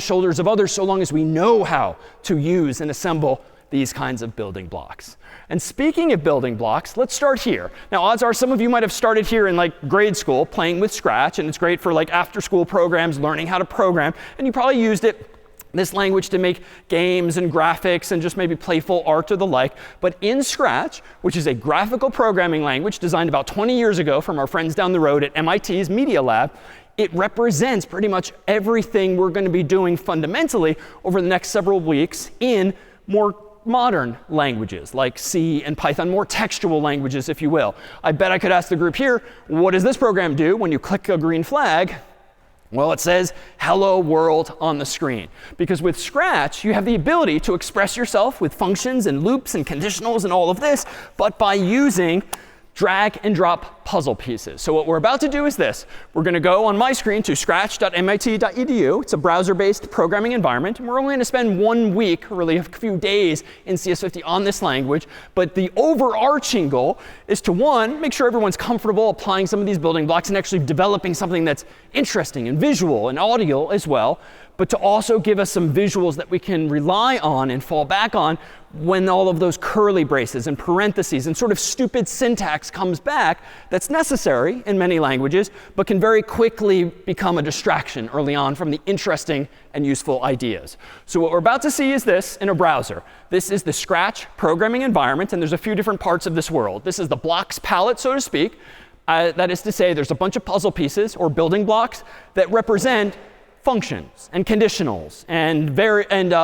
shoulders of others so long as we know how to use and assemble these kinds of building blocks. And speaking of building blocks, let's start here. Now, odds are some of you might have started here in like grade school playing with Scratch, and it's great for like after-school programs, learning how to program, and you probably used this language to make games and graphics and just maybe playful art or the like. But in Scratch, which is a graphical programming language designed about 20 years ago from our friends down the road at MIT's Media Lab, it represents pretty much everything we're going to be doing fundamentally over the next several weeks in more modern languages like C and Python, more textual languages, if you will. I bet I could ask the group here, what does this program do when you click a green flag? Well, it says hello world on the screen. Because with Scratch, you have the ability to express yourself with functions and loops and conditionals and all of this, but by using drag and drop puzzle pieces. So what we're about to do is this. We're going to go on my screen to scratch.mit.edu. It's a browser-based programming environment. And we're only going to spend 1 week, or really a few days, in CS50 on this language. But the overarching goal is to, one, make sure everyone's comfortable applying some of these building blocks and actually developing something that's interesting and visual and audio as well. But to also give us some visuals that we can rely on and fall back on when all of those curly braces and parentheses and sort of stupid syntax comes back that's necessary in many languages, but can very quickly become a distraction early on from the interesting and useful ideas. So what we're about to see is this in a browser. This is the Scratch programming environment, and there's a few different parts of this world. This is the blocks palette, so to speak. That is to say, there's a bunch of puzzle pieces or building blocks that represent functions and conditionals and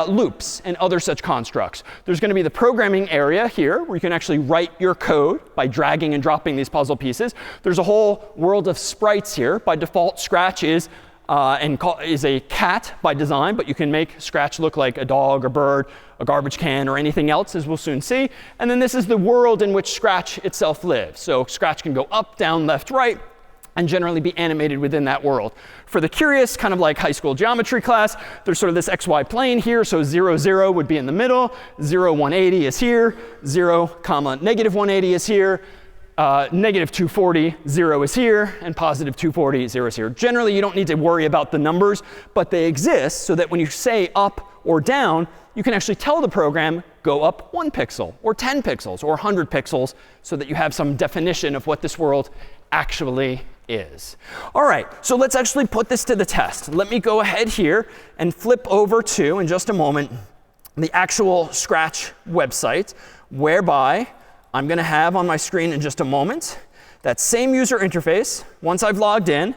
loops and other such constructs. There's going to be the programming area here where you can actually write your code by dragging and dropping these puzzle pieces. There's a whole world of sprites here. By default, Scratch is a cat by design, but you can make Scratch look like a dog, a bird, a garbage can, or anything else, as we'll soon see. And then this is the world in which Scratch itself lives. So Scratch can go up, down, left, right, and generally be animated within that world. For the curious, kind of like high school geometry class, there's sort of this xy plane here. So 0, 0 would be in the middle. 0, 180 is here. 0, comma, negative 180 is here. Negative 240, 0 is here. And positive 240, 0 is here. Generally, you don't need to worry about the numbers, but they exist so that when you say up or down, you can actually tell the program, go up 1 pixel, or 10 pixels, or 100 pixels, so that you have some definition of what this world actually is. All right, so let's actually put this to the test. Let me go ahead here and flip over to, in just a moment, the actual Scratch website, whereby I'm going to have on my screen in just a moment that same user interface, once I've logged in,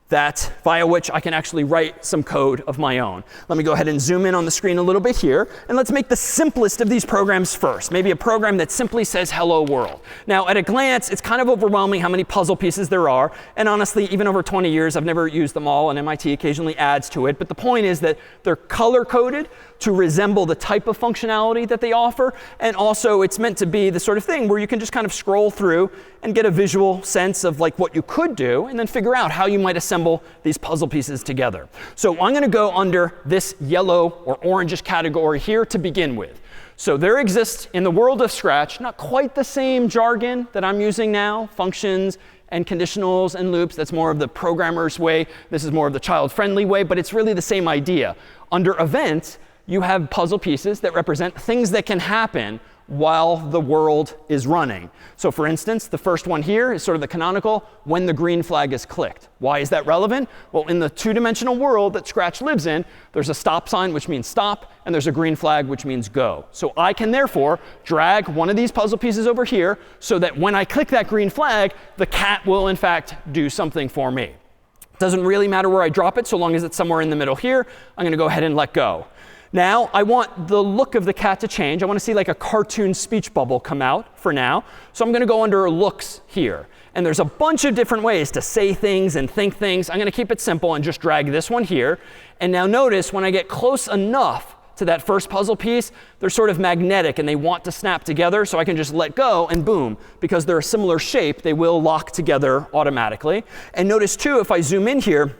that via which I can actually write some code of my own. Let me go ahead and zoom in on the screen a little bit here. And let's make the simplest of these programs first. Maybe a program that simply says hello world. Now, at a glance, it's kind of overwhelming how many puzzle pieces there are. And honestly, even over 20 years, I've never used them all. And MIT occasionally adds to it. But the point is that they're color-coded to resemble the type of functionality that they offer. And also, it's meant to be the sort of thing where you can just kind of scroll through and get a visual sense of like what you could do, and then figure out how you might assemble these puzzle pieces together. So I'm going to go under this yellow or orangish category here to begin with. So there exists in the world of Scratch not quite the same jargon that I'm using now, functions and conditionals and loops. That's more of the programmer's way. This is more of the child-friendly way, but it's really the same idea. Under events, you have puzzle pieces that represent things that can happen while the world is running. So for instance, the first one here is sort of the canonical when the green flag is clicked. Why is that relevant? Well, in the two-dimensional world that Scratch lives in, there's a stop sign, which means stop, and there's a green flag, which means go. So I can therefore drag one of these puzzle pieces over here so that when I click that green flag, the cat will, in fact, do something for me. It doesn't really matter where I drop it, so long as it's somewhere in the middle here. I'm going to go ahead and let go. Now, I want the look of the cat to change. I want to see like a cartoon speech bubble come out for now. So I'm going to go under looks here. And there's a bunch of different ways to say things and think things. I'm going to keep it simple and just drag this one here. And now notice when I get close enough to that first puzzle piece, they're sort of magnetic and they want to snap together. So I can just let go and boom, because they're a similar shape, they will lock together automatically. And notice too, if I zoom in here,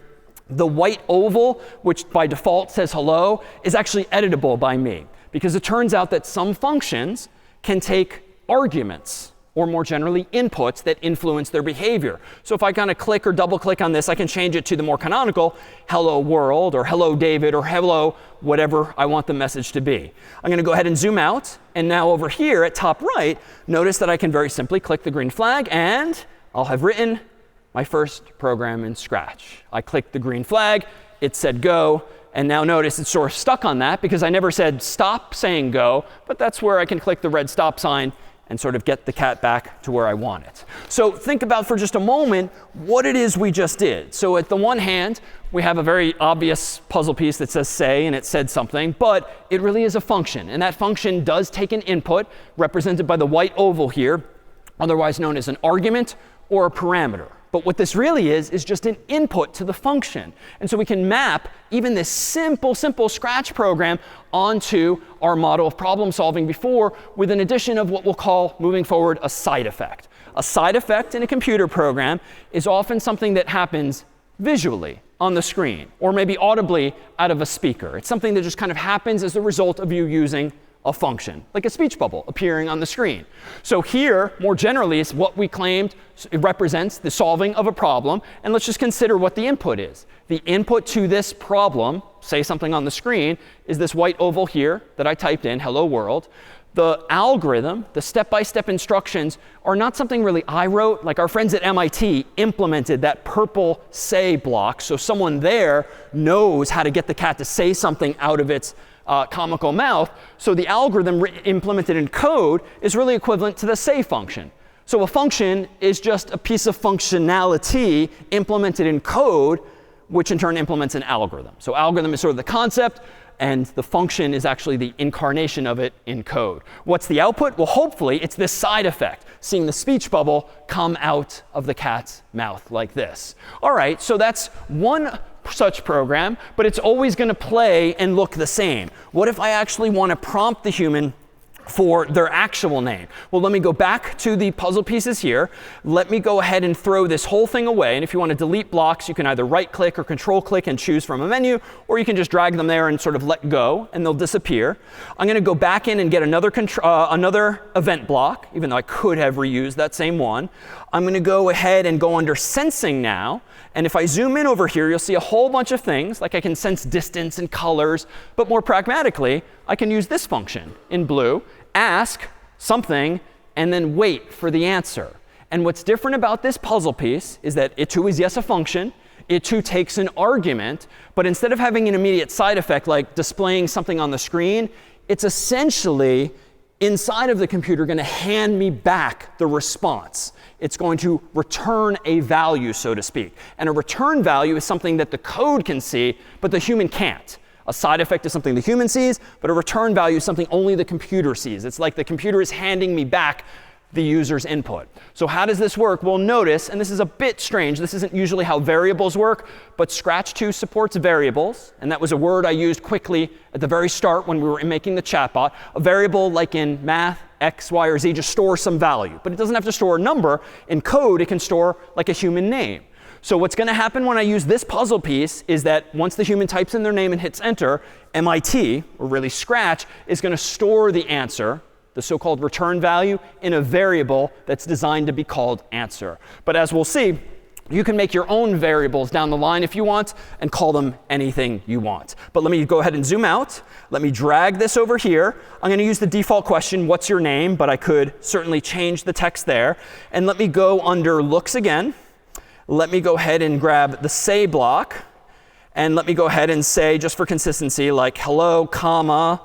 the white oval, which by default says hello, is actually editable by me. Because it turns out that some functions can take arguments or more generally, inputs that influence their behavior. So if I kind of click or double click on this, I can change it to the more canonical hello world or hello David or hello whatever I want the message to be. I'm going to go ahead and zoom out. And now over here at top right, notice that I can very simply click the green flag and I'll have written my first program in Scratch. I clicked the green flag, it said go, and now notice it's sort of stuck on that because I never said stop saying go, but that's where I can click the red stop sign and sort of get the cat back to where I want it. So think about for just a moment what it is we just did. So at the one hand, we have a very obvious puzzle piece that says say, and it said something, but it really is a function. And that function does take an input, represented by the white oval here, otherwise known as an argument or a parameter. But what this really is just an input to the function. And so we can map even this simple Scratch program onto our model of problem solving before with an addition of what we'll call, moving forward, a side effect. A side effect in a computer program is often something that happens visually on the screen or maybe audibly out of a speaker. It's something that just kind of happens as a result of you using a function, like a speech bubble appearing on the screen. So here, more generally, is what we claimed it represents the solving of a problem. And let's just consider what the input is. The input to this problem, say something on the screen, is this white oval here that I typed in, hello world. The algorithm, the step-by-step instructions, are not something really I wrote. Like our friends at MIT implemented that purple say block. So someone there knows how to get the cat to say something out of its comical mouth. So the algorithm implemented in code is really equivalent to the say function. So a function is just a piece of functionality implemented in code, which in turn implements an algorithm. So algorithm is sort of the concept, and the function is actually the incarnation of it in code. What's the output? Well, hopefully, it's this side effect, seeing the speech bubble come out of the cat's mouth like this. All right, so that's one such program, but it's always going to play and look the same. What if I actually want to prompt the human for their actual name? Well, let me go back to the puzzle pieces here. Let me go ahead and throw this whole thing away. And if you want to delete blocks, you can either right click or control click and choose from a menu, or you can just drag them there and sort of let go and they'll disappear. I'm going to go back in and get another event block, even though I could have reused that same one. I'm going to go ahead and go under sensing now. And if I zoom in over here, you'll see a whole bunch of things, like I can sense distance and colors. But more pragmatically, I can use this function in blue, ask something, and then wait for the answer. And what's different about this puzzle piece is that it too is, yes, a function. It too takes an argument. But instead of having an immediate side effect like displaying something on the screen, it's essentially inside of the computer going to hand me back the response. It's going to return a value, so to speak. And a return value is something that the code can see, but the human can't. A side effect is something the human sees, but a return value is something only the computer sees. It's like the computer is handing me back the user's input. So how does this work? Well, notice, and this is a bit strange. This isn't usually how variables work, but Scratch 2 supports variables. And that was a word I used quickly at the very start when we were making the chatbot. A variable, like in math, X, Y, or Z, just stores some value. But it doesn't have to store a number. In code, it can store like a human name. So what's going to happen when I use this puzzle piece is that once the human types in their name and hits enter, MIT, or really Scratch, is going to store the answer, the so-called return value, in a variable that's designed to be called answer. But as we'll see, you can make your own variables down the line if you want and call them anything you want. But let me go ahead and zoom out. Let me drag this over here. I'm going to use the default question, what's your name? But I could certainly change the text there. And let me go under looks again. Let me go ahead and grab the say block. And let me go ahead and say, just for consistency, like hello, comma.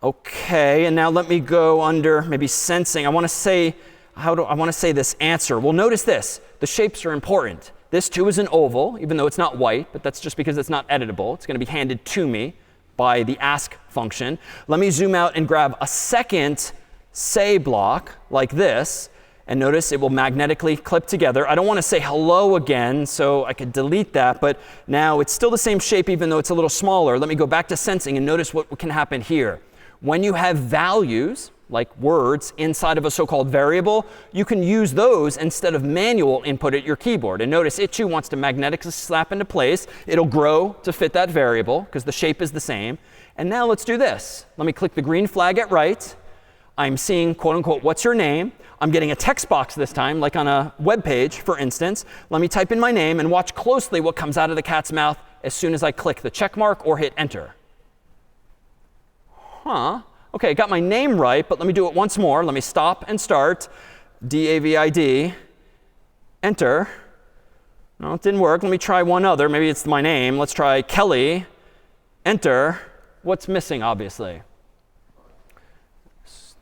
OK, and now let me go under maybe sensing. I want to say, I want to say this answer. Well, notice this. The shapes are important. This too is an oval, even though it's not white, but that's just because it's not editable. It's going to be handed to me by the ask function. Let me zoom out and grab a second say block like this. And notice it will magnetically clip together. I don't want to say hello again, so I could delete that. But now it's still the same shape, even though it's a little smaller. Let me go back to sensing and notice what can happen here. When you have values, like words, inside of a so-called variable, you can use those instead of manual input at your keyboard. And notice it too wants to magnetically slap into place. It'll grow to fit that variable because the shape is the same. And now let's do this. Let me click the green flag at right. I'm seeing, quote unquote, what's your name? I'm getting a text box this time, like on a web page, for instance. Let me type in my name and watch closely what comes out of the cat's mouth as soon as I click the check mark or hit enter. Huh. OK, I got my name right, but let me do it once more. Let me stop and start. D-A-V-I-D. Enter. No, it didn't work. Let me try one other. Maybe it's my name. Let's try Kelly. Enter. What's missing, obviously?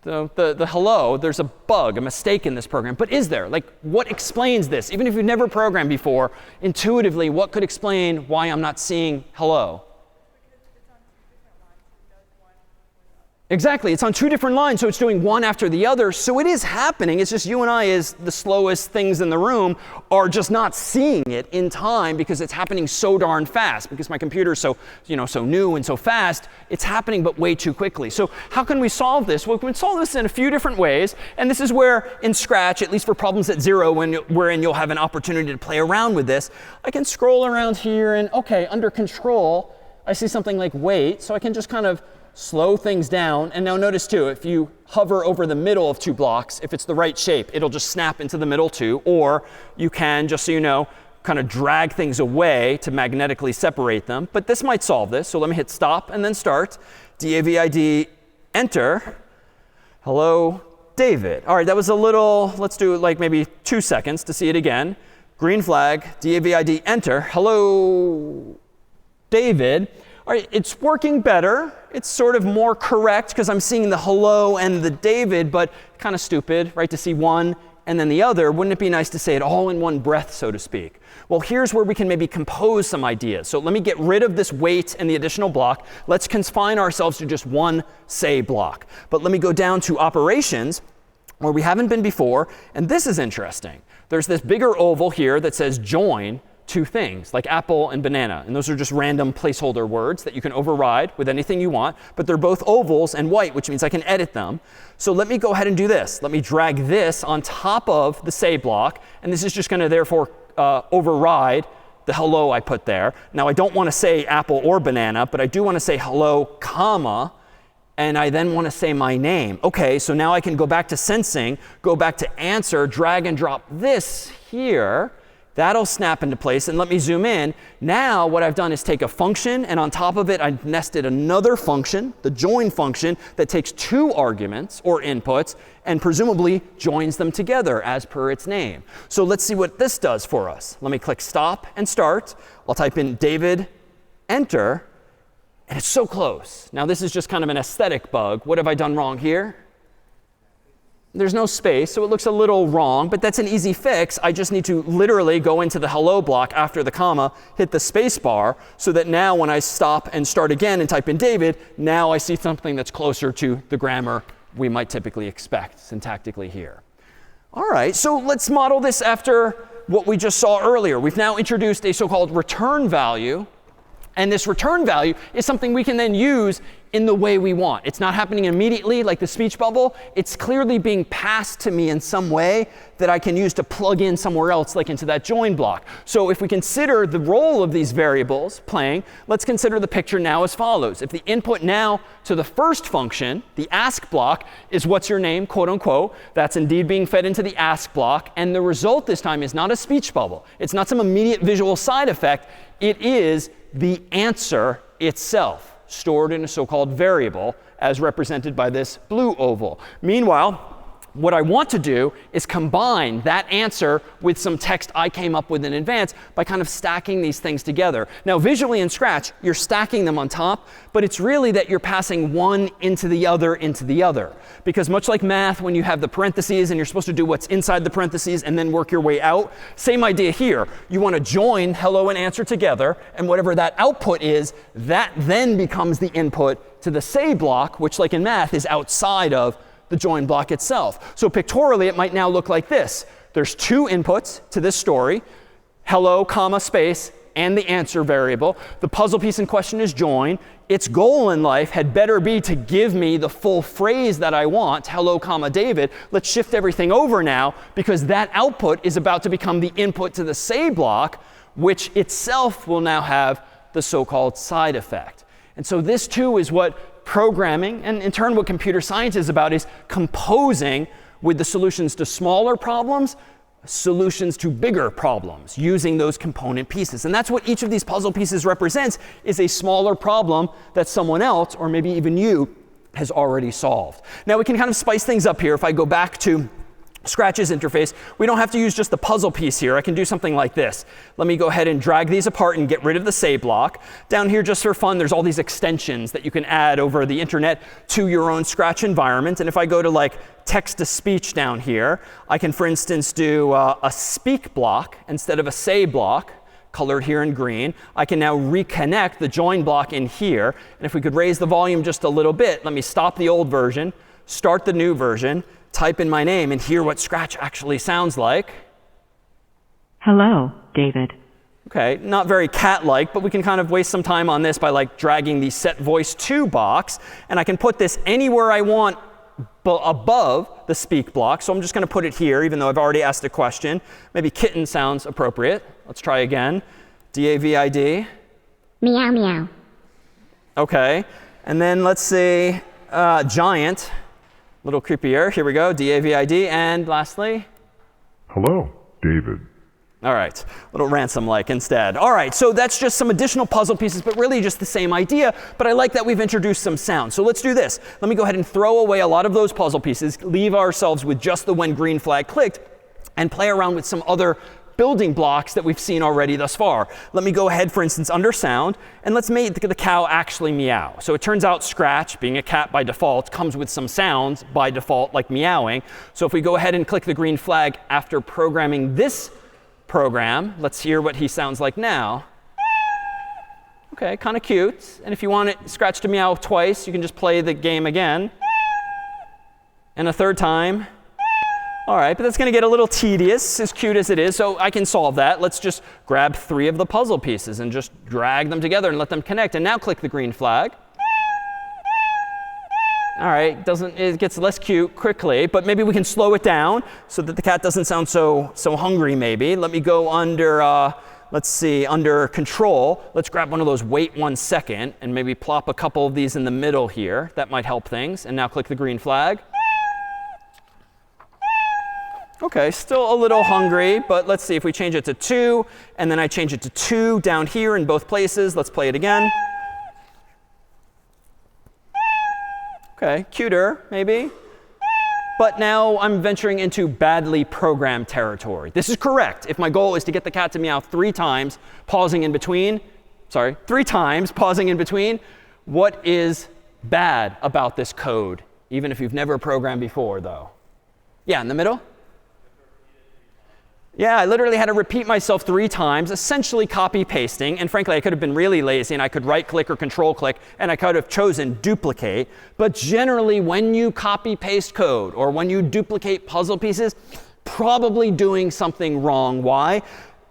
The hello, there's a bug, a mistake in this program. But is there? Like, what explains this? Even if you've never programmed before, intuitively, what could explain why I'm not seeing hello? Exactly. It's on two different lines, so it's doing one after the other. So it is happening. It's just you and I, as the slowest things in the room, are just not seeing it in time because it's happening so darn fast. Because my computer's so new and so fast, it's happening but way too quickly. So how can we solve this? Well, we can solve this in a few different ways. And this is where, in Scratch, at least for problems at 0, wherein you'll have an opportunity to play around with this, I can scroll around here and, OK, under control, I see something like wait. So I can just kind of slow things down. And now notice, too, if you hover over the middle of two blocks, if it's the right shape, it'll just snap into the middle, too. Or you can, just so you know, kind of drag things away to magnetically separate them. But this might solve this. So let me hit stop and then start. D-A-V-I-D, enter. Hello, David. All right, that was a little, let's do like maybe 2 seconds to see it again. Green flag, D-A-V-I-D, enter. Hello, David. All right, it's working better. It's sort of more correct because I'm seeing the hello and the David, but kind of stupid, right, to see one and then the other. Wouldn't it be nice to say it all in one breath, so to speak? Well, here's where we can maybe compose some ideas. So let me get rid of this wait and the additional block. Let's confine ourselves to just one say block. But let me go down to operations, where we haven't been before. And this is interesting. There's this bigger oval here that says join two things, like apple and banana. And those are just random placeholder words that you can override with anything you want. But they're both ovals and white, which means I can edit them. So let me go ahead and do this. Let me drag this on top of the say block. And this is just going to, therefore, override the hello I put there. Now, I don't want to say apple or banana, but I do want to say hello, comma. And I then want to say my name. OK, so now I can go back to sensing, go back to answer, drag and drop this here. That'll snap into place. And let me zoom in. Now what I've done is take a function, and on top of it, I've nested another function, the join function, that takes two arguments or inputs and presumably joins them together as per its name. So let's see what this does for us. Let me click stop and start. I'll type in David, enter. And it's so close. Now, this is just kind of an aesthetic bug. What have I done wrong here? There's no space, so it looks a little wrong. But that's an easy fix. I just need to literally go into the hello block after the comma, hit the space bar, so that now when I stop and start again and type in David, now I see something that's closer to the grammar we might typically expect syntactically here. All right, so let's model this after what we just saw earlier. We've now introduced a so-called return value. And this return value is something we can then use in the way we want. It's not happening immediately like the speech bubble. It's clearly being passed to me in some way that I can use to plug in somewhere else, like into that join block. So if we consider the role of these variables playing, let's consider the picture now as follows. If the input now to the first function, the ask block, is what's your name, quote unquote, that's indeed being fed into the ask block. And the result this time is not a speech bubble. It's not some immediate visual side effect. It is the answer itself, stored in a so-called variable, as represented by this blue oval. Meanwhile, what I want to do is combine that answer with some text I came up with in advance by kind of stacking these things together. Now, visually in Scratch, you're stacking them on top, but it's really that you're passing one into the other into the other. Because much like math, when you have the parentheses and you're supposed to do what's inside the parentheses and then work your way out, same idea here. You want to join hello and answer together, and whatever that output is, that then becomes the input to the say block, which, like in math, is outside of the join block itself. So pictorially, it might now look like this. There's two inputs to this story, hello, comma, space, and the answer variable. The puzzle piece in question is join. Its goal in life had better be to give me the full phrase that I want, hello, comma, David. Let's shift everything over now, because that output is about to become the input to the say block, which itself will now have the so-called side effect. And so this, too, is what programming, and in turn what computer science is about, is composing with the solutions to smaller problems, solutions to bigger problems using those component pieces. And that's what each of these puzzle pieces represents, is a smaller problem that someone else, or maybe even you, has already solved. Now we can kind of spice things up here. If I go back to Scratch's interface, we don't have to use just the puzzle piece here. I can do something like this. Let me go ahead and drag these apart and get rid of the say block. Down here, just for fun, there's all these extensions that you can add over the internet to your own Scratch environment. And if I go to like text-to-speech down here, I can, for instance, do a speak block instead of a say block, colored here in green. I can now reconnect the join block in here. And if we could raise the volume just a little bit, let me stop the old version, start the new version, type in my name, and hear what Scratch actually sounds like. Hello, David. OK, not very cat-like, but we can kind of waste some time on this by like dragging the set voice to box. And I can put this anywhere I want above the speak block. So I'm just going to put it here, even though I've already asked a question. Maybe kitten sounds appropriate. Let's try again. D-A-V-I-D. Meow, meow. OK. And then let's say giant. A little creepier. Here we go. D-A-V-I-D. And lastly? Hello, David. All right. A little ransom-like instead. All right. So that's just some additional puzzle pieces, but really just the same idea. But I like that we've introduced some sound. So let's do this. Let me go ahead and throw away a lot of those puzzle pieces, leave ourselves with just the when green flag clicked, and play around with some other building blocks that we've seen already thus far. Let me go ahead, for instance, under sound, and let's make the cow actually meow. So it turns out Scratch, being a cat by default, comes with some sounds by default, like meowing. So if we go ahead and click the green flag after programming this program, let's hear what he sounds like now. OK, kind of cute. And if you want Scratch to meow twice, you can just play the game again. And a third time. All right, but that's going to get a little tedious, as cute as it is. So I can solve that. Let's just grab 3 of the puzzle pieces and just drag them together and let them connect. And now click the green flag. All right, it gets less cute quickly, but maybe we can slow it down so that the cat doesn't sound so hungry maybe. Let me go under, let's see, under control. Let's grab one of those wait 1 second and maybe plop a couple of these in the middle here. That might help things. And now click the green flag. OK, still a little hungry, but let's see if we change it to 2, and then I change it to 2 down here in both places. Let's play it again. OK, cuter, maybe. But now I'm venturing into badly programmed territory. This is correct. If my goal is to get the cat to meow 3 times, pausing in between, 3 times, pausing in between, what is bad about this code, even if you've never programmed before, though? Yeah, in the middle? Yeah, I literally had to repeat myself 3 times, essentially copy pasting. And frankly, I could have been really lazy and I could right click or control click and I could have chosen duplicate. But generally, when you copy paste code or when you duplicate puzzle pieces, probably doing something wrong. Why?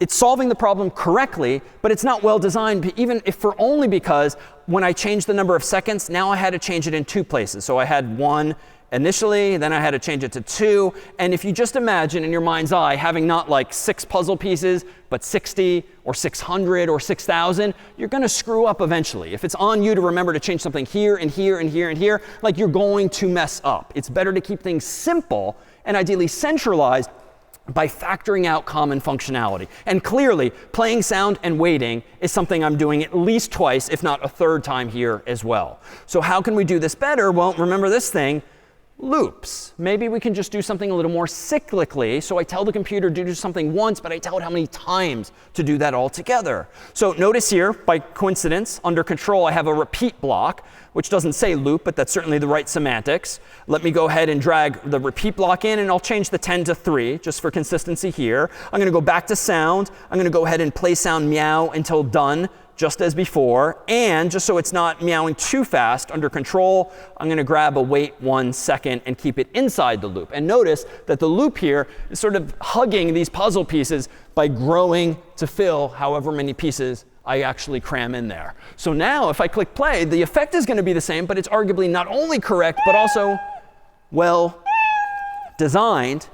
It's solving the problem correctly, but it's not well designed, even if for only because when I changed the number of seconds, now I had to change it in 2 places. So I had 1 initially, then I had to change it to 2. And if you just imagine in your mind's eye having not like 6 puzzle pieces, but 60 or 600 or 6,000, you're going to screw up eventually. If it's on you to remember to change something here and here and here and here, like you're going to mess up. It's better to keep things simple and ideally centralized by factoring out common functionality. And clearly, playing sound and waiting is something I'm doing at least twice, if not a 3rd time here as well. So how can we do this better? Well, remember this thing. Loops. Maybe we can just do something a little more cyclically. So I tell the computer to do something once, but I tell it how many times to do that all together. So notice here, by coincidence, under control, I have a repeat block, which doesn't say loop, but that's certainly the right semantics. Let me go ahead and drag the repeat block in, and I'll change the 10 to 3, just for consistency here. I'm going to go back to sound. I'm going to go ahead and play sound meow until done, just as before. And just so it's not meowing too fast, under control, I'm going to grab a wait 1 second and keep it inside the loop. And notice that the loop here is sort of hugging these puzzle pieces by growing to fill however many pieces I actually cram in there. So now if I click play, the effect is going to be the same, but it's arguably not only correct, but also well designed.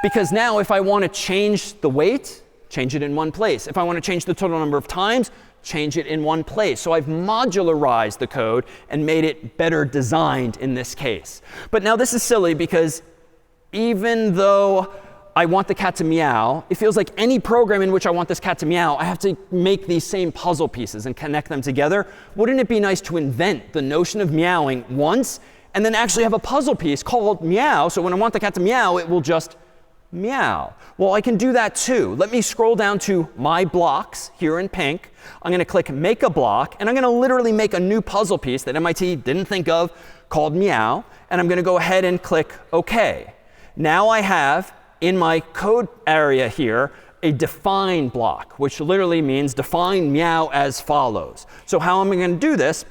Because now if I want to change the weight, change it in one place. If I want to change the total number of times, change it in one place. So I've modularized the code and made it better designed in this case. But now this is silly because even though I want the cat to meow, it feels like any program in which I want this cat to meow, I have to make these same puzzle pieces and connect them together. Wouldn't it be nice to invent the notion of meowing once and then actually have a puzzle piece called meow, so when I want the cat to meow, it will just meow? Well, I can do that too. Let me scroll down to my blocks here in pink. I'm going to click Make a Block, and I'm going to literally make a new puzzle piece that MIT didn't think of called meow. And I'm going to go ahead and click OK. Now I have, in my code area here, a define block, which literally means define meow as follows. So how am I going to do this?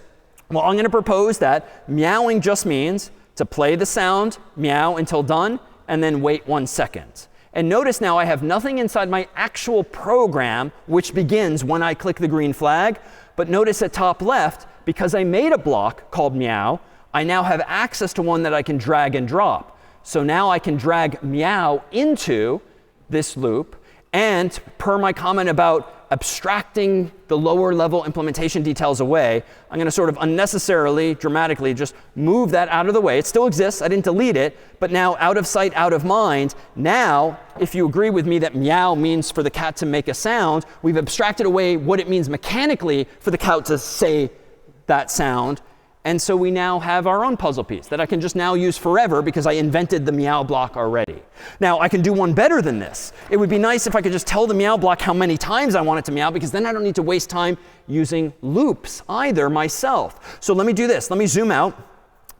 Well, I'm going to propose that meowing just means to play the sound meow until done, and then wait 1 second. And notice now I have nothing inside my actual program, which begins when I click the green flag. But notice at top left, because I made a block called meow, I now have access to one that I can drag and drop. So now I can drag meow into this loop. And per my comment about abstracting the lower level implementation details away, I'm going to sort of unnecessarily, dramatically just move that out of the way. It still exists. I didn't delete it. But now out of sight, out of mind. Now, if you agree with me that meow means for the cat to make a sound, we've abstracted away what it means mechanically for the cat to say that sound. And so we now have our own puzzle piece that I can just now use forever because I invented the meow block already. Now, I can do one better than this. It would be nice if I could just tell the meow block how many times I want it to meow, because then I don't need to waste time using loops either myself. So let me do this. Let me zoom out.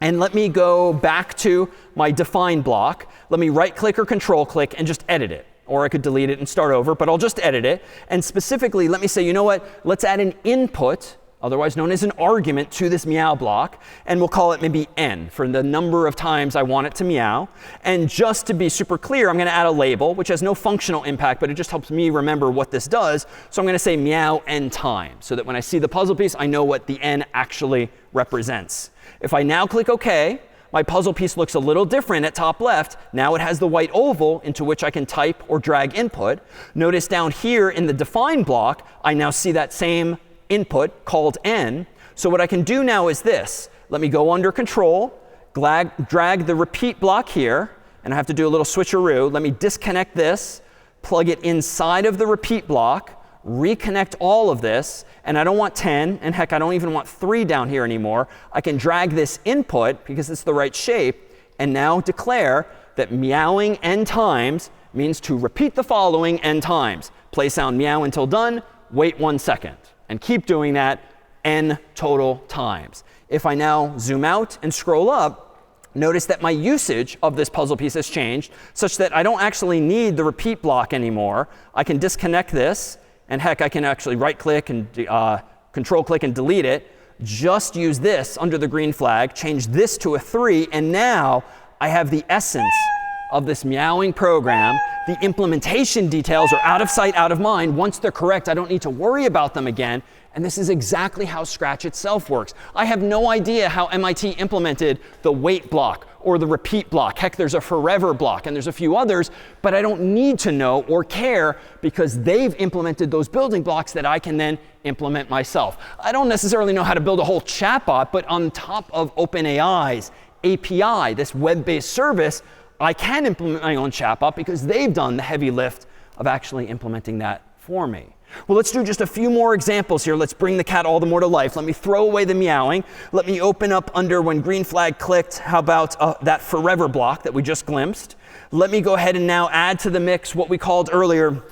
And let me go back to my define block. Let me right click or control click and just edit it. Or I could delete it and start over, but I'll just edit it. And specifically, let me say, you know what? Let's add an input, otherwise known as an argument, to this meow block. And we'll call it maybe n for the number of times I want it to meow. And just to be super clear, I'm going to add a label, which has no functional impact, but it just helps me remember what this does. So I'm going to say meow n times, so that when I see the puzzle piece, I know what the n actually represents. If I now click OK, my puzzle piece looks a little different at top left. Now it has the white oval into which I can type or drag input. Notice down here in the define block, I now see that same input called n. So what I can do now is this. Let me go under Control, drag the repeat block here. And I have to do a little switcheroo. Let me disconnect this, plug it inside of the repeat block, reconnect all of this. And I don't want 10. And heck, I don't even want 3 down here anymore. I can drag this input, because it's the right shape, and now declare that meowing n times means to repeat the following n times. Play sound meow until done, wait 1 second. And keep doing that n total times. If I now zoom out and scroll up, notice that my usage of this puzzle piece has changed, such that I don't actually need the repeat block anymore. I can disconnect this. And heck, I can actually right click and control click and delete it. Just use this under the green flag, change this to a 3. And now I have the essence of this meowing program. The implementation details are out of sight, out of mind. Once they're correct, I don't need to worry about them again. And this is exactly how Scratch itself works. I have no idea how MIT implemented the wait block or the repeat block. Heck, there's a forever block, and there's a few others. But I don't need to know or care, because they've implemented those building blocks that I can then implement myself. I don't necessarily know how to build a whole chatbot, but on top of OpenAI's API, this web-based service, I can implement my own chatbot because they've done the heavy lift of actually implementing that for me. Well, let's do just a few more examples here. Let's bring the cat all the more to life. Let me throw away the meowing. Let me open up under when green flag clicked. How about that forever block that we just glimpsed? Let me go ahead and now add to the mix what we called earlier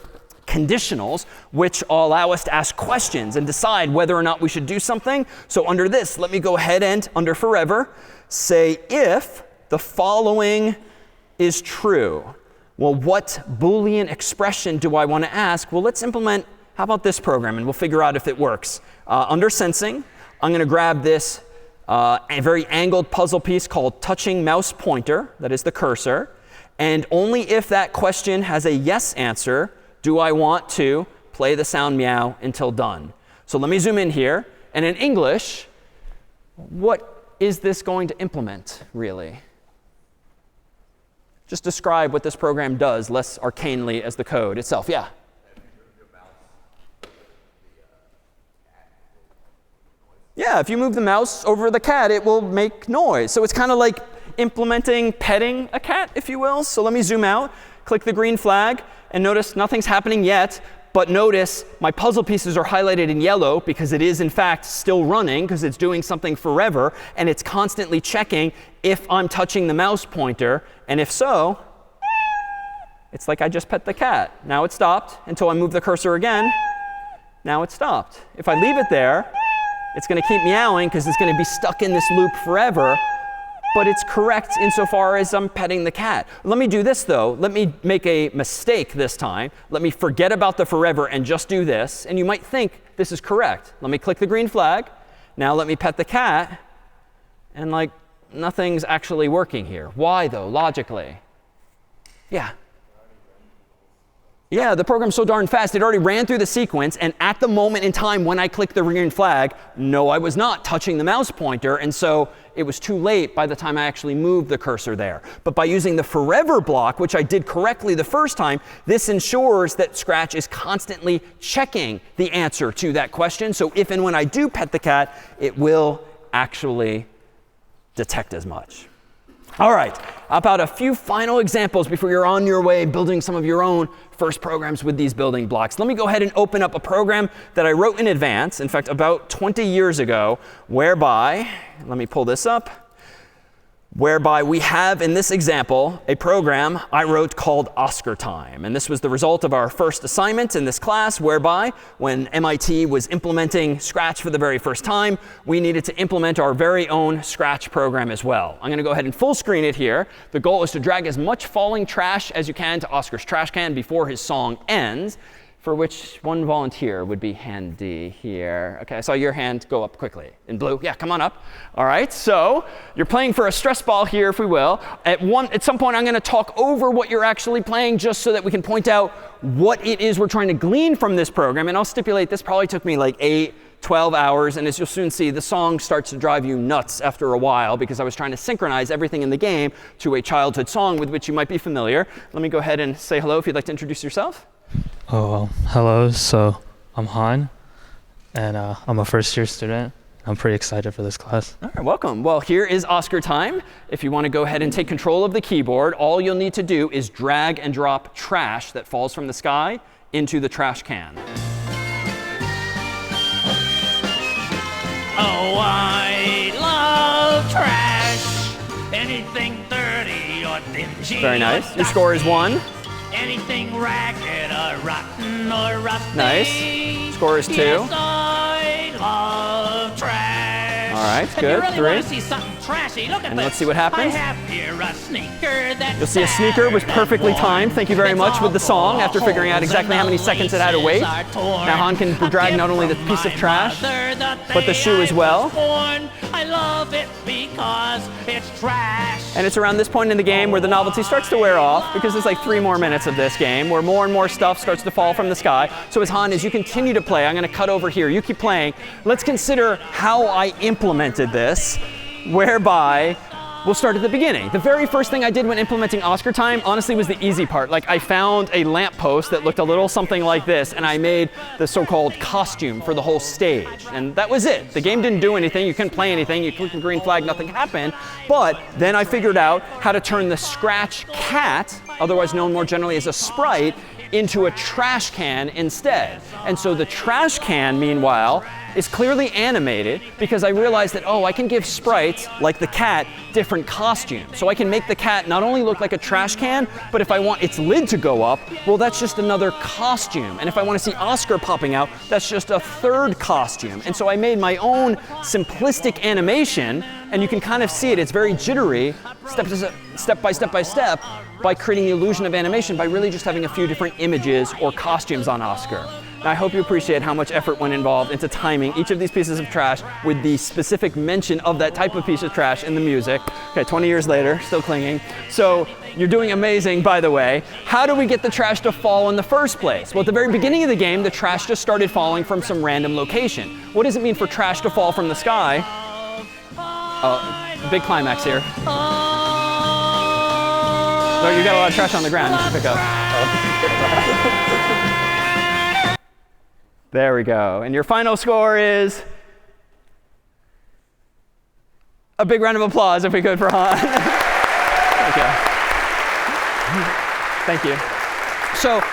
conditionals, which allow us to ask questions and decide whether or not we should do something. So under this, let me go ahead and, under forever, say if the following is true. Well, what Boolean expression do I want to ask? Well, let's implement, how about this program? And we'll figure out if it works. Under sensing, I'm going to grab this a very angled puzzle piece called touching mouse pointer. That is the cursor. And only if that question has a yes answer do I want to play the sound meow until done. So let me zoom in here. And in English, what is this going to implement, really? Just describe what this program does less arcanely as the code itself. Yeah? Yeah, if you move the mouse over the cat, it will make noise. So it's kind of like implementing petting a cat, if you will. So let me zoom out, click the green flag, and notice nothing's happening yet. But notice my puzzle pieces are highlighted in yellow because it is, in fact, still running because it's doing something forever. And it's constantly checking if I'm touching the mouse pointer. And if so, it's like I just pet the cat. Now it stopped until I move the cursor again. Now it stopped. If I leave it there, it's going to keep meowing because it's going to be stuck in this loop forever. But it's correct insofar as I'm petting the cat. Let me do this, though. Let me make a mistake this time. Let me forget about the forever and just do this. And you might think this is correct. Let me click the green flag. Now let me pet the cat. And like nothing's actually working here. Why, though, logically? Yeah. Yeah, the program's so darn fast, it already ran through the sequence. And at the moment in time when I clicked the green flag, no, I was not touching the mouse pointer. And so it was too late by the time I actually moved the cursor there. But by using the forever block, which I did correctly the first time, this ensures that Scratch is constantly checking the answer to that question. So if and when I do pet the cat, it will actually detect as much. All right, how about a few final examples before you're on your way building some of your own first programs with these building blocks. Let me go ahead and open up a program that I wrote in advance, in fact, about 20 years ago, whereby, let me pull this up, whereby we have, in this example, a program I wrote called Oscar Time. And this was the result of our first assignment in this class, whereby when MIT was implementing Scratch for the very first time, we needed to implement our very own Scratch program as well. I'm going to go ahead and full screen it here. The goal is to drag as much falling trash as you can to Oscar's trash can before his song ends, for which one volunteer would be handy here. OK, I saw your hand go up quickly. In blue, yeah, come on up. All right, so you're playing for a stress ball here, if we will. At some point, I'm going to talk over what you're actually playing just so that we can point out what it is we're trying to glean from this program. And I'll stipulate this probably took me like 8, 12 hours. And as you'll soon see, the song starts to drive you nuts after a while because I was trying to synchronize everything in the game to a childhood song with which you might be familiar. Let me go ahead and say hello if you'd like to introduce yourself. Oh, well, hello. So I'm Han, and I'm a first-year student. I'm pretty excited for this class. All right, welcome. Well, here is Oscar Time. If you want to go ahead and take control of the keyboard, all you'll need to do is drag and drop trash that falls from the sky into the trash can. Oh, I love trash. Anything dirty or dingy. Very nice. Your score is 1. Anything ragged or rotten or rusty. Nice. Score is 2. Yes, I love trash. All right, If good. you really 3. want to see something trashy, look at And this. let's see what happens. I have here a sneaker that's You'll see a sneaker was perfectly timed. Thank you very much with the song after figuring out exactly how many seconds it had to wait. Now Han can drag not only the piece of trash, but the shoe as well. I love it because it's trash. And it's around this point in the game where the novelty starts to wear off because there's like 3 more minutes of this game where more and more stuff starts to fall from the sky. So as Han, as you continue to play, I'm going to cut over here. You keep playing. Let's consider how I implemented this, whereby we'll start at the beginning. The very first thing I did when implementing Oscar Time, honestly, was the easy part. Like, I found a lamppost that looked a little something like this, and I made the so-called costume for the whole stage. And that was it. The game didn't do anything. You couldn't play anything. You clicked the green flag, nothing happened. But then I figured out how to turn the Scratch cat, otherwise known more generally as a sprite, into a trash can instead. And so the trash can, meanwhile, is clearly animated because I realized that, oh, I can give sprites, like the cat, different costumes. So I can make the cat not only look like a trash can, but if I want its lid to go up, well, that's just another costume. And if I want to see Oscar popping out, that's just a third costume. And so I made my own simplistic animation, and you can kind of see it. It's very jittery, step by step, by creating the illusion of animation by really just having a few different images or costumes on Oscar. And I hope you appreciate how much effort went involved into timing each of these pieces of trash with the specific mention of that type of piece of trash in the music. OK, 20 years later, still clinging. So you're doing amazing, by the way. How do we get the trash to fall in the first place? Well, at the very beginning of the game, the trash just started falling from some random location. What does it mean for trash to fall from the sky? Big climax here. No, you got a lot of trash on the ground. You should pick up. There we go. And your final score is A big round of applause if we could for Han. Okay. Thank you. So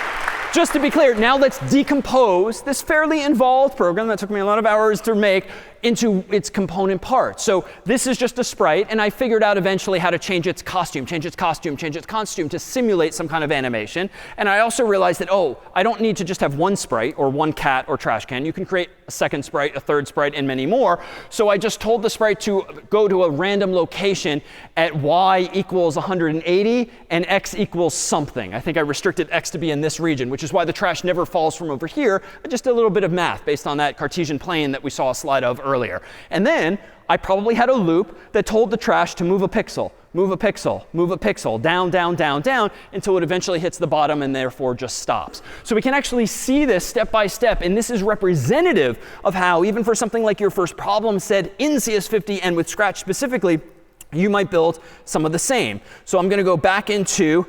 just to be clear, now let's decompose this fairly involved program that took me a lot of hours to make into its component parts. So this is just a sprite, and I figured out eventually how to change its costume to simulate some kind of animation. And I also realized that, oh, I don't need to just have one sprite or one cat or trash can. You can create a second sprite, a third sprite, and many more. So I just told the sprite to go to a random location at y equals 180 and x equals something. I think I restricted x to be in this region, which is why the trash never falls from over here. Just a little bit of math based on that Cartesian plane that we saw a slide of earlier. And then I probably had a loop that told the trash to move a pixel, move a pixel, move a pixel, down, down, down, down, until it eventually hits the bottom and therefore just stops. So we can actually see this step by step. And this is representative of how, even for something like your first problem set in CS50 and with Scratch specifically, you might build some of the same. So I'm going to go back into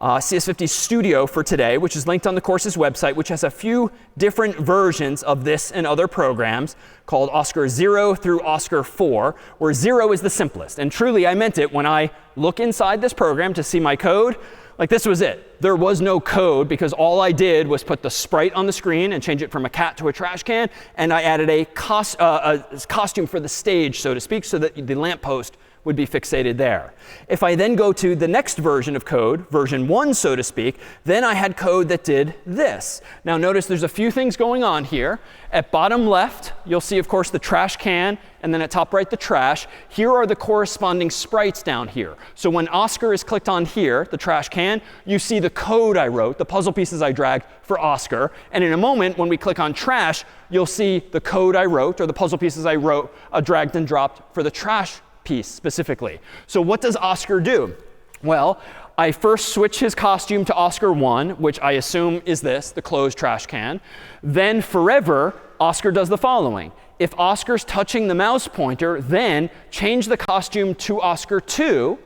CS50 Studio for today, which is linked on the course's website, which has a few different versions of this and other programs called Oscar 0 through Oscar 4, where 0 is the simplest. And truly, I meant it when I look inside this program to see my code. Like, this was it. There was no code because all I did was put the sprite on the screen and change it from a cat to a trash can. And I added a costume for the stage, so to speak, so that the lamppost would be fixated there. If I then go to the next version of code, version 1, so to speak, then I had code that did this. Now notice there's a few things going on here. At bottom left, you'll see, of course, the trash can, and then at top right, the trash. Here are the corresponding sprites down here. So when Oscar is clicked on here, the trash can, you see the code I wrote, the puzzle pieces I dragged for Oscar. And in a moment, when we click on trash, you'll see the code I wrote, or the puzzle pieces I wrote, dragged and dropped for the trash piece specifically. So what does Oscar do? Well, I first switch his costume to Oscar 1, which I assume is this, the closed trash can. Then forever, Oscar does the following. If Oscar's touching the mouse pointer, then change the costume to Oscar 2.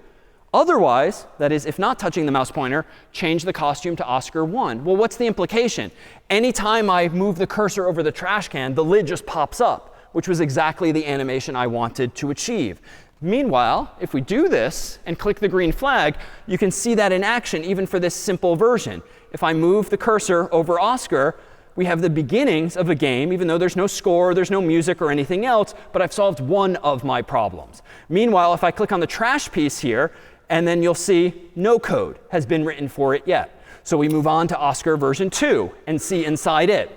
Otherwise, that is, if not touching the mouse pointer, change the costume to Oscar 1. Well, what's the implication? Anytime I move the cursor over the trash can, the lid just pops up, which was exactly the animation I wanted to achieve. Meanwhile, if we do this and click the green flag, you can see that in action even for this simple version. If I move the cursor over Oscar, we have the beginnings of a game, even though there's no score, there's no music or anything else, but I've solved one of my problems. Meanwhile, if I click on the trash piece here, and then you'll see no code has been written for it yet. So we move on to Oscar version 2 and see inside it.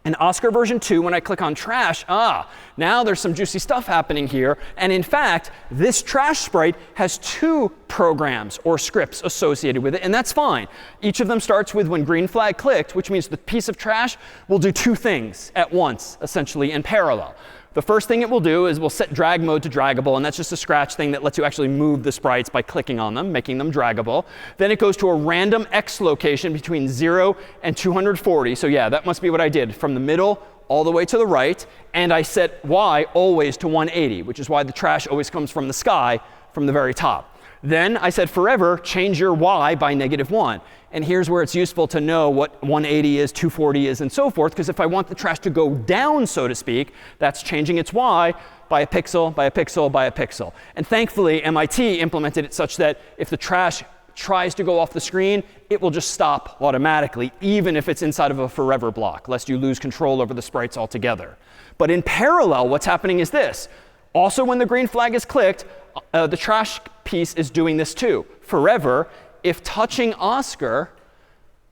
In Oscar version 2, when I click on trash, now there's some juicy stuff happening here. And in fact, this trash sprite has 2 programs or scripts associated with it, and that's fine. Each of them starts with when green flag clicked, which means the piece of trash will do 2 things at once, essentially in parallel. The first thing it will do is we'll set drag mode to draggable, and that's just a Scratch thing that lets you actually move the sprites by clicking on them, making them draggable. Then it goes to a random x location between 0 and 240. So yeah, that must be what I did, from the middle all the way to the right. And I set y always to 180, which is why the trash always comes from the sky from the very top. Then I said forever, change your y by -1. And here's where it's useful to know what 180 is, 240 is, and so forth. Because if I want the trash to go down, so to speak, that's changing its y by a pixel, by a pixel, by a pixel. And thankfully, MIT implemented it such that if the trash tries to go off the screen, it will just stop automatically, even if it's inside of a forever block, lest you lose control over the sprites altogether. But in parallel, what's happening is this. Also, when the green flag is clicked, the trash piece is doing this too. Forever, if touching Oscar,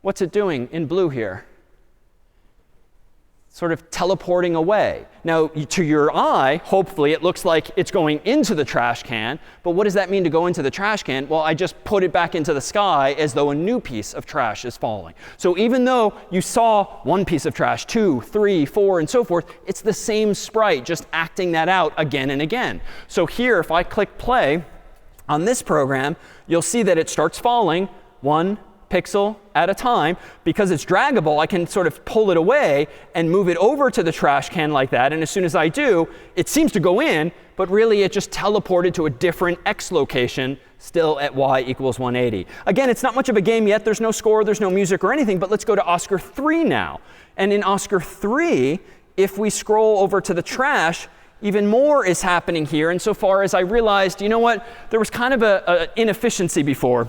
what's it doing in blue here? Sort of teleporting away. Now, to your eye, hopefully, it looks like it's going into the trash can. But what does that mean to go into the trash can? Well, I just put it back into the sky as though a new piece of trash is falling. So even though you saw one piece of trash, 2, 3, 4, and so forth, it's the same sprite, just acting that out again and again. So here, if I click play on this program, you'll see that it starts falling 1 pixel at a time. Because it's draggable, I can sort of pull it away and move it over to the trash can like that. And as soon as I do, it seems to go in, but really it just teleported to a different x location, still at y equals 180. Again, it's not much of a game yet. There's no score, there's no music or anything. But let's go to Oscar 3 now. And in Oscar 3, if we scroll over to the trash, even more is happening here insofar as I realized, you know what, there was kind of an inefficiency before.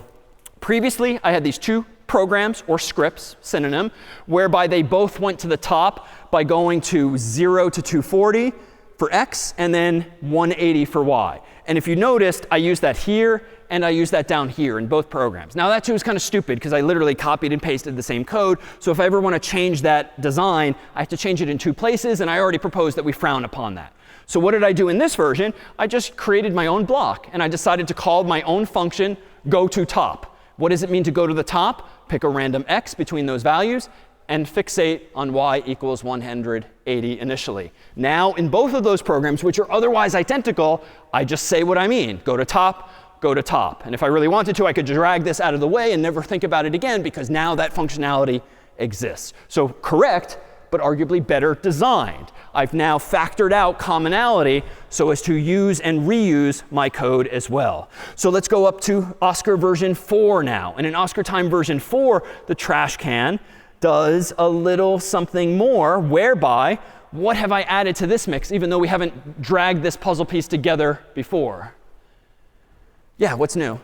Previously, I had these two programs or scripts, synonym, whereby they both went to the top by going to 0 to 240 for x and then 180 for y. And if you noticed, I used that here and I used that down here in both programs. Now that too is kind of stupid because I literally copied and pasted the same code. So if I ever want to change that design, I have to change it in two places, and I already proposed that we frown upon that. So what did I do in this version? I just created my own block, and I decided to call my own function go to top. What does it mean to go to the top? Pick a random x between those values and fixate on y equals 180 initially. Now, in both of those programs, which are otherwise identical, I just say what I mean. Go to top, go to top. And if I really wanted to, I could drag this out of the way and never think about it again, because now that functionality exists. So correct, but arguably better designed. I've now factored out commonality so as to use and reuse my code as well. So let's go up to Oscar version 4 now. And in Oscar time version 4, the trash can does a little something more, whereby what have I added to this mix, even though we haven't dragged this puzzle piece together before? Yeah, what's new?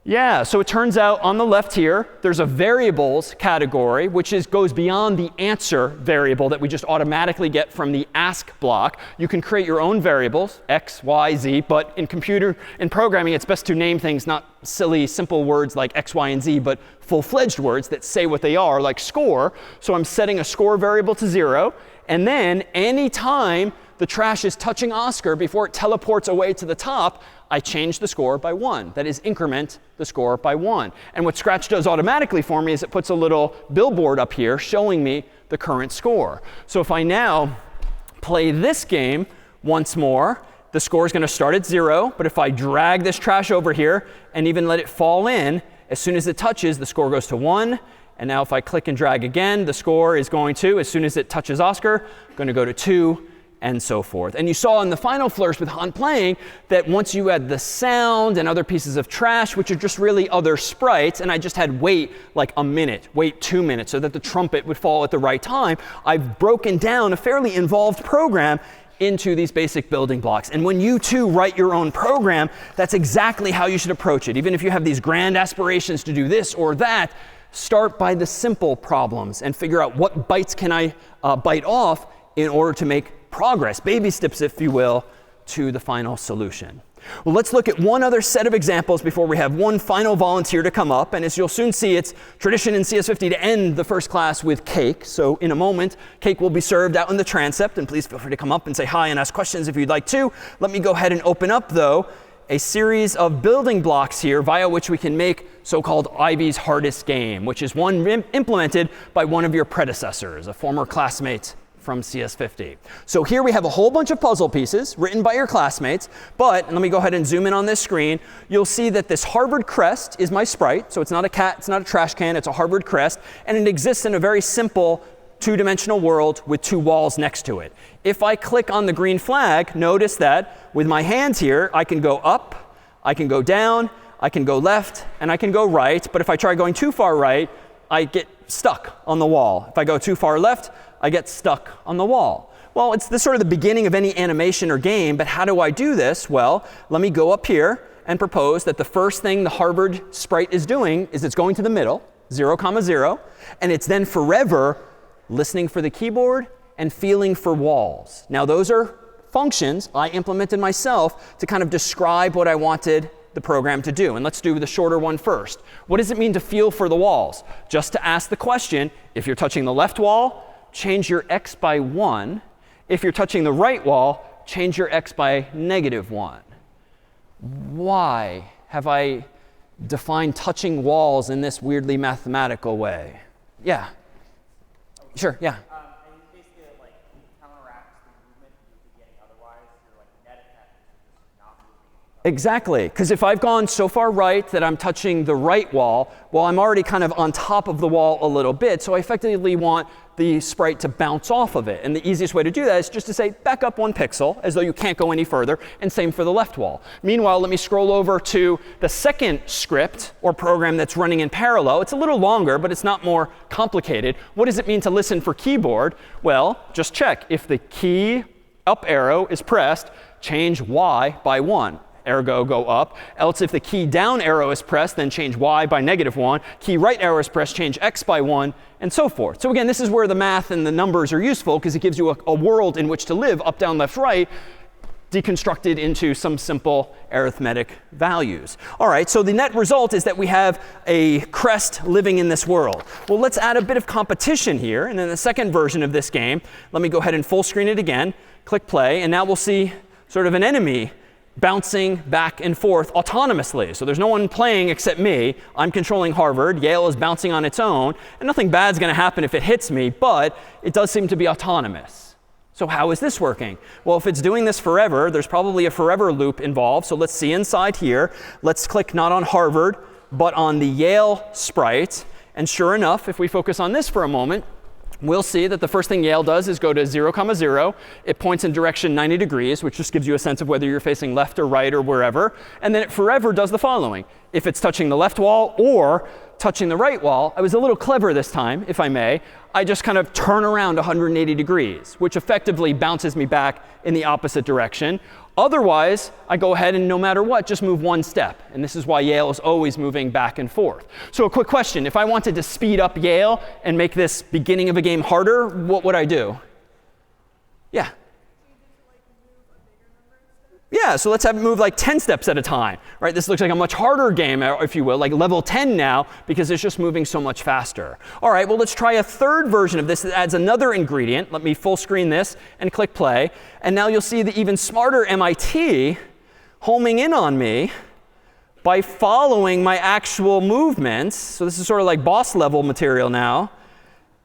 Yeah, so it turns out on the left here, there's a variables category, which goes beyond the answer variable that we just automatically get from the ask block. You can create your own variables, x, y, z, but in programming, it's best to name things not silly, simple words like x, y, and z, but full-fledged words that say what they are, like score. So I'm setting a score variable to 0. And then anytime the trash is touching Oscar before it teleports away to the top, I change the score by 1. That is, increment the score by 1. And what Scratch does automatically for me is it puts a little billboard up here showing me the current score. So if I now play this game once more, the score is going to start at 0. But if I drag this trash over here and even let it fall in, as soon as it touches, the score goes to 1. And now if I click and drag again, the score is going to, as soon as it touches Oscar, going to go to 2. And so forth. And you saw in the final flourish with Han playing that once you add the sound and other pieces of trash, which are just really other sprites, and I just had wait like a minute, wait 2 minutes, so that the trumpet would fall at the right time, I've broken down a fairly involved program into these basic building blocks. And when you too write your own program, that's exactly how you should approach it. Even if you have these grand aspirations to do this or that, start by the simple problems and figure out what bites can I bite off in order to make progress, baby steps, if you will, to the final solution. Well, let's look at one other set of examples before we have one final volunteer to come up. And as you'll soon see, it's tradition in CS50 to end the first class with cake. So in a moment, cake will be served out in the transept. And please feel free to come up and say hi and ask questions if you'd like to. Let me go ahead and open up, though, a series of building blocks here via which we can make so-called Ivy's hardest game, which is one implemented by one of your predecessors, a former classmate from CS50. So here we have a whole bunch of puzzle pieces written by your classmates. But, and let me go ahead and zoom in on this screen, you'll see that this Harvard crest is my sprite. So it's not a cat, it's not a trash can, it's a Harvard crest. And it exists in a very simple two-dimensional world with two walls next to it. If I click on the green flag, notice that with my hands here, I can go up, I can go down, I can go left, and I can go right. But if I try going too far right, I get stuck on the wall. If I go too far left, I get stuck on the wall. Well, it's the sort of the beginning of any animation or game, but how do I do this? Well, let me go up here and propose that the first thing the Harvard sprite is doing is it's going to the middle, 0, 0, and it's then forever listening for the keyboard and feeling for walls. Now, those are functions I implemented myself to kind of describe what I wanted the program to do. And let's do the shorter one first. What does it mean to feel for the walls? Just to ask the question, if you're touching the left wall, change your x by 1. If you're touching the right wall, change your x by -1. Why have I defined touching walls in this weirdly mathematical way? Yeah. Sure, yeah. And basically, like, counteracts the movement you'd be getting otherwise. Your net effect is just not moving. Exactly. Because if I've gone so far right that I'm touching the right wall, well, I'm already kind of on top of the wall a little bit. So I effectively want the sprite to bounce off of it. And the easiest way to do that is just to say back up 1 pixel, as though you can't go any further, and same for the left wall. Meanwhile, let me scroll over to the second script or program that's running in parallel. It's a little longer, but it's not more complicated. What does it mean to listen for keyboard? Well, just check. If the key up arrow is pressed, change y by 1. Ergo, go up. Else, if the key down arrow is pressed, then change y by -1. Key right arrow is pressed, change x by 1, and so forth. So again, this is where the math and the numbers are useful, because it gives you a world in which to live, up, down, left, right, deconstructed into some simple arithmetic values. All right, so the net result is that we have a crest living in this world. Well, let's add a bit of competition here. And in the second version of this game, let me go ahead and full screen it again, click play, and now we'll see sort of an enemy bouncing back and forth autonomously. So there's no one playing except me. I'm controlling Harvard. Yale is bouncing on its own. And nothing bad's going to happen if it hits me, but it does seem to be autonomous. So how is this working? Well, if it's doing this forever, there's probably a forever loop involved. So let's see inside here. Let's click not on Harvard, but on the Yale sprite. And sure enough, if we focus on this for a moment, we'll see that the first thing Yale does is go to 0, 0. It points in direction 90 degrees, which just gives you a sense of whether you're facing left or right or wherever. And then it forever does the following. If it's touching the left wall or touching the right wall, I was a little clever this time, if I may. I just kind of turn around 180 degrees, which effectively bounces me back in the opposite direction. Otherwise, I go ahead and no matter what, just move one step. And this is why Yale is always moving back and forth. So a quick question. If I wanted to speed up Yale and make this beginning of a game harder, what would I do? Yeah. Yeah, so let's have it move like 10 steps at a time. Right? This looks like a much harder game, if you will, like level 10 now, because it's just moving so much faster. All right, well, let's try a third version of this that adds another ingredient. Let me full screen this and click play. And now you'll see the even smarter MIT homing in on me by following my actual movements. So this is sort of like boss level material now.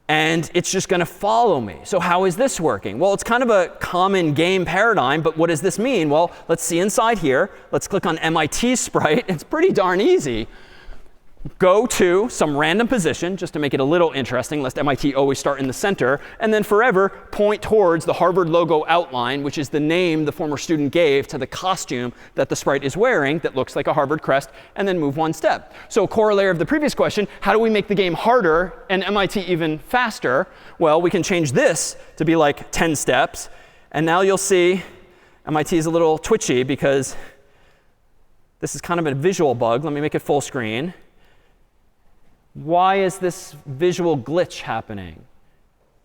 And it's just going to follow me. So how is this working? Well, it's kind of a common game paradigm. But what does this mean? Well, let's see inside here. Let's click on MIT sprite. It's pretty darn easy. Go to some random position, just to make it a little interesting, lest MIT always start in the center. And then forever point towards the Harvard logo outline, which is the name the former student gave to the costume that the sprite is wearing that looks like a Harvard crest, and then move one step. So a corollary of the previous question, how do we make the game harder and MIT even faster? Well, we can change this to be like 10 steps. And now you'll see MIT is a little twitchy because this is kind of a visual bug. Let me make it full screen. Why is this visual glitch happening?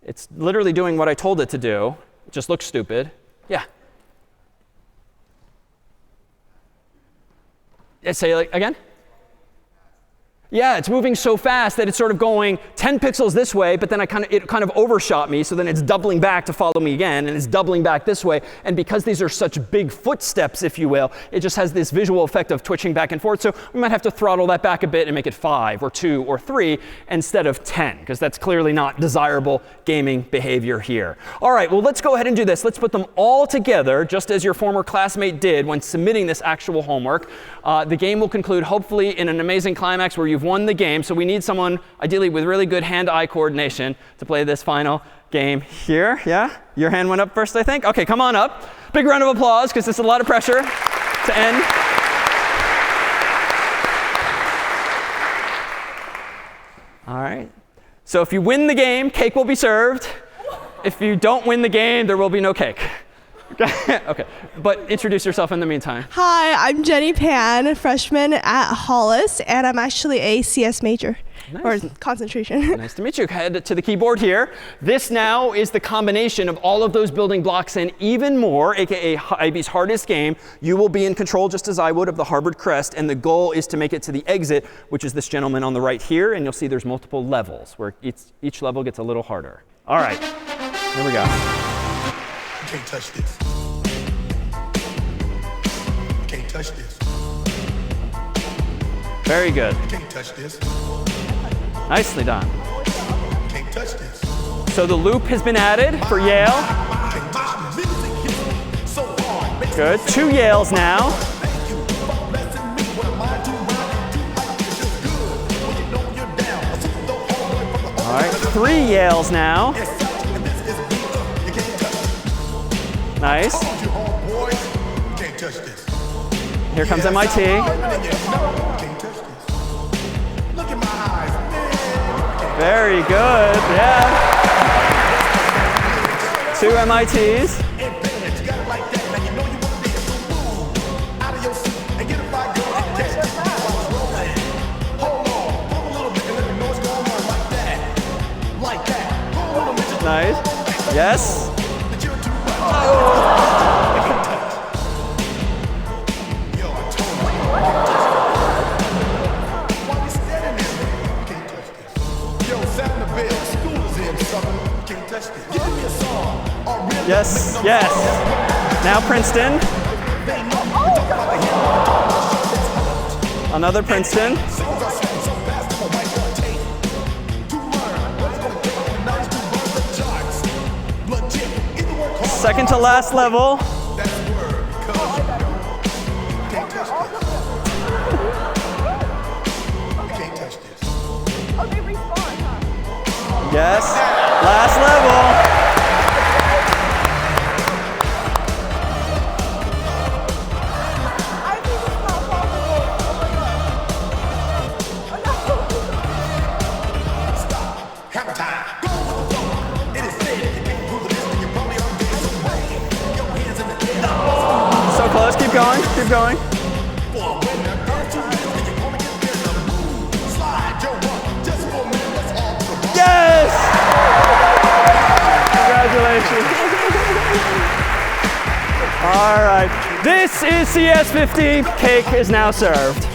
It's literally doing what I told it to do. It just looks stupid. Yeah? Say it again? Yeah, it's moving so fast that it's sort of going 10 pixels this way, but then it kind of overshot me. So then it's doubling back to follow me again, and it's doubling back this way. And because these are such big footsteps, if you will, it just has this visual effect of twitching back and forth. So we might have to throttle that back a bit and make it 5 or 2 or 3 instead of 10, because that's clearly not desirable gaming behavior here. All right, well, let's go ahead and do this. Let's put them all together, just as your former classmate did when submitting this actual homework. The game will conclude, hopefully, in an amazing climax where you've won the game. So we need someone, ideally, with really good hand-eye coordination to play this final game here. Yeah? Your hand went up first, I think. OK, come on up. Big round of applause, because this is a lot of pressure to end. All right. So if you win the game, cake will be served. If you don't win the game, there will be no cake. OK, but introduce yourself in the meantime. Hi, I'm Jenny Pan, freshman at Hollis, and I'm actually a CS major, Nice. or concentration. Nice to meet you. Head to the keyboard here. This now is the combination of all of those building blocks and even more, aka IB's hardest game. You will be in control, just as I would, of the Harvard crest, and the goal is to make it to the exit, which is this gentleman on the right here. And you'll see there's multiple levels, where each level gets a little harder. All right, here we go. You can't touch this. You can't touch this. Very good. You can't touch this. Nicely done. You can't touch this. So the loop has been added for Yale. You can't touch this. Music hits me so hard. Good. 2 Yales now. Thank you for blessing me. What am I doing? It's just good when you know you're down. I see the whole way from the All right. 3 Yales now. and this is beat up. You can't touch this. Nice. Hold you home, boys. You can't touch this. Here comes MIT. You can't touch this. Look at my eyes, man. Very good. Yeah. 2 MITs. And nice. Yes. Yo, sound the bell. School is in, sucker. Can't touch this. Give me a song. Or really Yes, yes. Now Princeton. Another Princeton. Second to last level. Yes. Last level. Hammer time. Go with the flow. It is said if you can't prove this, then you're probably on days away. Your hands in the air. So close. Keep going. Keep going. For a winner, dance to this, and you're gonna get there. Now move, slide your one. Just for a minute, let's all do the ball. Yes! Congratulations. All right. This is CS50. Cake is now served.